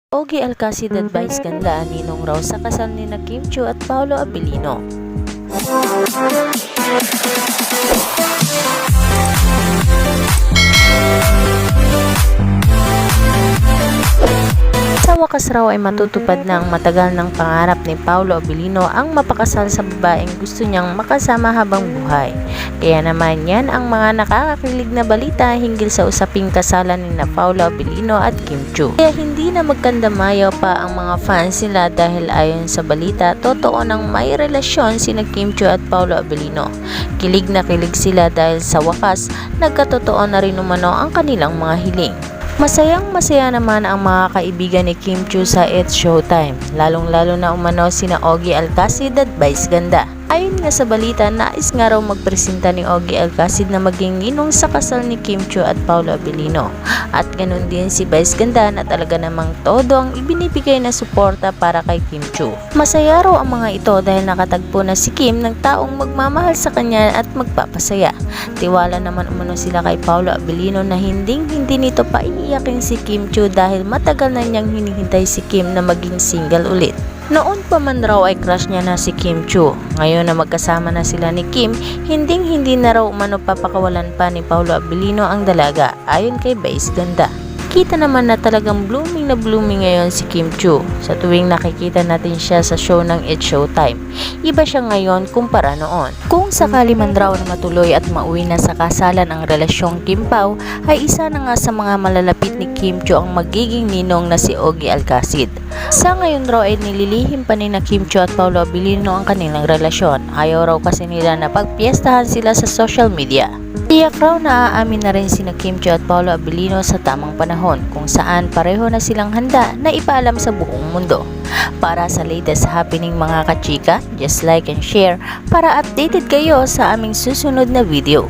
Ogie Alcacid advice ganda ninong raw sa kasal ni na Kim Chiu at Paolo Abilino. Sa wakas raw ay matutupad na ang matagal ng pangarap ni Paolo Abilino ang mapakasal sa babaeng gusto niyang makasama habang buhay. Kaya naman yan ang mga nakakakilig na balita hinggil sa usaping kasalan ni na Paolo Abilino at Kim Chiu. Kaya hindi na magkandamayaw pa ang mga fans nila dahil ayon sa balita, totoo nang may relasyon sina Kim Chiu at Paolo Abilino. Kilig na kilig sila dahil sa wakas, nagkatotoo na rin umano ang kanilang mga hiling. Masayang-masaya naman ang mga kaibigan ni Kim Chiu sa It's Showtime, lalong-lalo na umano sina Ogie Alcacid at Vice Ganda. Ayon nga sa balita, nais nga raw magpresenta ni Ogie Alcacid na maging ninong sa kasal ni Kim Chiu at Paolo Abilino. At ganun din si Vice Ganda na talaga namang todo ang ibinibigay na suporta para kay Kim Chiu. Masaya raw ang mga ito dahil nakatagpo na si Kim ng taong magmamahal sa kanya at magpapasaya. Tiwala naman umano sila kay Paolo Abilino na hindi nito pa iiyakin si Kim Chiu dahil matagal na niyang hinihintay si Kim na maging single ulit. Noon pa man raw ay crush niya na si Kim Chiu. Ngayon na magkasama na sila ni Kim, hindi na raw umano papakawalan pa ni Paolo Abilino ang dalaga, ayon kay Vice Ganda. Kita naman na talagang blooming na blooming ngayon si Kim Chiu sa tuwing nakikita natin siya sa show ng It's Showtime. Iba siya ngayon kumpara noon. Kung sakali man raw na matuloy at mauwi na sa kasalan ang relasyong Kim Pao, ay isa na nga sa mga malalapit ni Kim Chiu ang magiging ninong na si Ogie Alcacid. Sa ngayon raw ay nililihim pa ni na Kim Chiu at Paolo Abilino ang kanilang relasyon. Ayaw raw kasi nila na pagpiestahan sila sa social media. Tiyak raw na aamin na rin sina Kim Chiu at Paolo Abilino sa tamang panahon kung saan pareho na silang handa na ipaalam sa buong mundo. Para sa latest happening mga kachika, just like and share para updated kayo sa aming susunod na video.